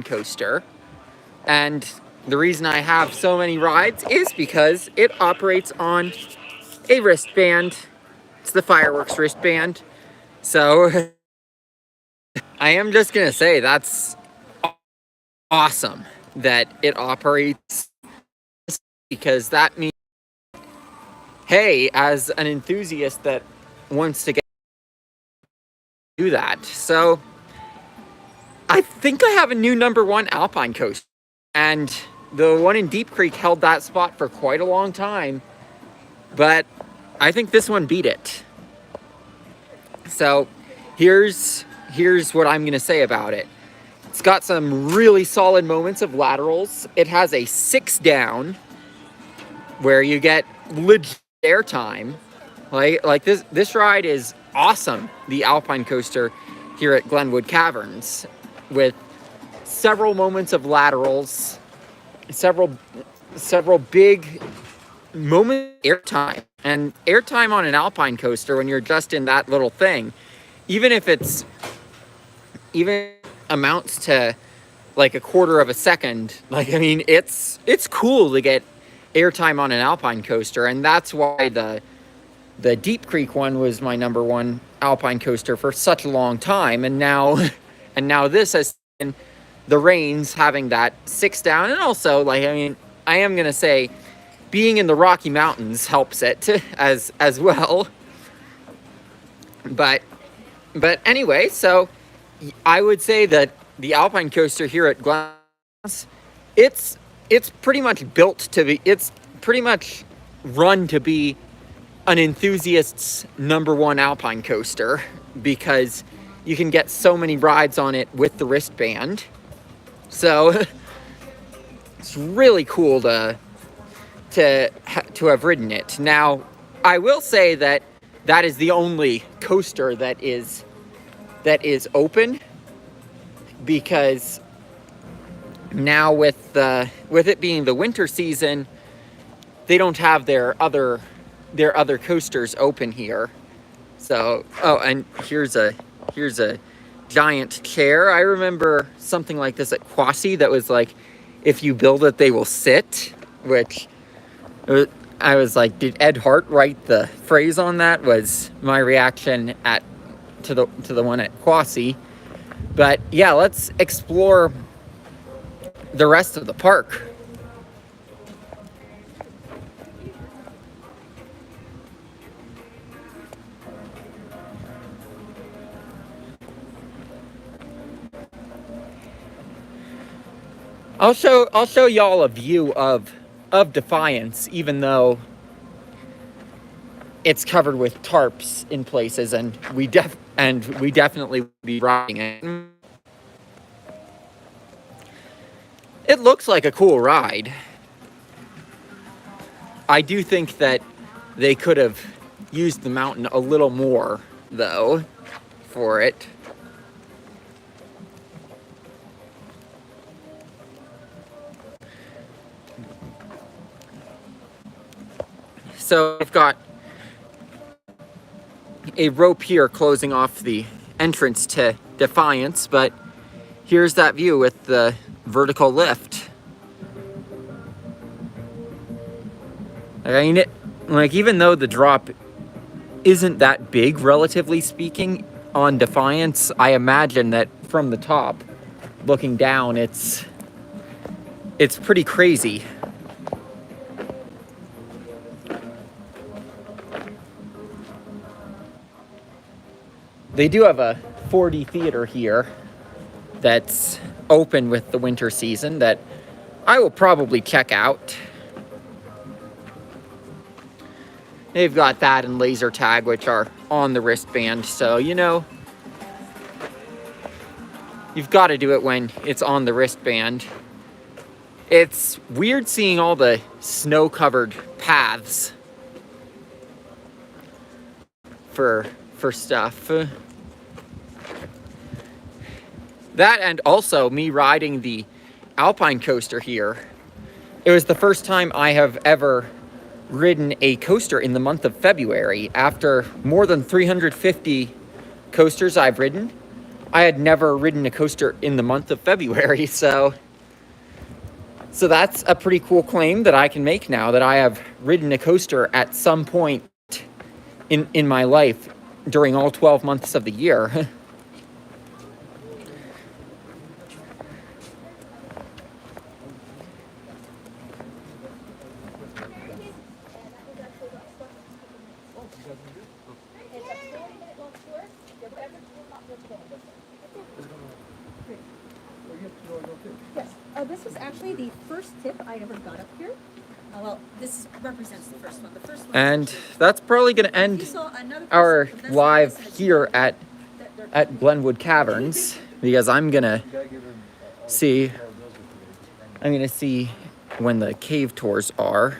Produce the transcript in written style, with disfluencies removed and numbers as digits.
Alpine coaster. And the reason I have so many rides is because it operates on a wristband. It's the fireworks wristband. So I am just going to say that's awesome that it operates, because that means, hey, as an enthusiast that wants to do that. So I think I have a new #1 Alpine coaster, and the one in Deep Creek held that spot for quite a long time, but I think this one beat it. So here's what I'm going to say about it. It's got some really solid moments of laterals. It has a 6 down where you get legit airtime. Like this ride is awesome. The Alpine coaster here at Glenwood Caverns, with several moments of laterals, several big moments of airtime. And airtime on an Alpine coaster, when you're just in that little thing, even amounts to like a quarter of a second. Like, I mean, it's cool to get airtime on an Alpine coaster, and that's why the Deep Creek one was my #1 Alpine coaster for such a long time. And now this has been the reins, having that 6 down. And also, like, I mean, I am gonna say being in the Rocky Mountains helps it as well. But anyway, so I would say that the Alpine coaster here at Glenwood, it's pretty much built to be, it's pretty much run to be an enthusiast's #1 Alpine coaster, because you can get so many rides on it with the wristband. So it's really cool to have ridden it. Now, I will say that is the only coaster that is open, because now with it being the winter season, they don't have their other coasters open here. So, oh, and here's a giant chair. I remember something like this at Quasi that was like, if you build it, they will sit, which I was like, did Ed Hart write the phrase on that? Was my reaction to the one at Quasi. But yeah, let's explore the rest of the park. I'll show y'all a view of Defiance, even though it's covered with tarps in places, and we definitely will be riding it. It looks like a cool ride. I do think that they could have used the mountain a little more, though, for it. So I've got a rope here closing off the entrance to Defiance, but here's that view with the vertical lift. I mean, even though the drop isn't that big, relatively speaking, on Defiance, I imagine that from the top, looking down, it's pretty crazy. They do have a 4D theater here that's open with the winter season that I will probably check out. They've got that and laser tag, which are on the wristband, so you know, you've got to do it when it's on the wristband. It's weird seeing all the snow-covered paths for stuff. That, and also me riding the Alpine coaster here. It was the first time I have ever ridden a coaster in the month of February. After more than 350 coasters I've ridden, I had never ridden a coaster in the month of February, so that's a pretty cool claim that I can make now, that I have ridden a coaster at some point in my life during all 12 months of the year. Yes, this was actually the first tip I ever got up here. Well, this represents the first one. The first one. And that's probably going to end our live here at Glenwood Caverns, because I'm going to see when the cave tours are.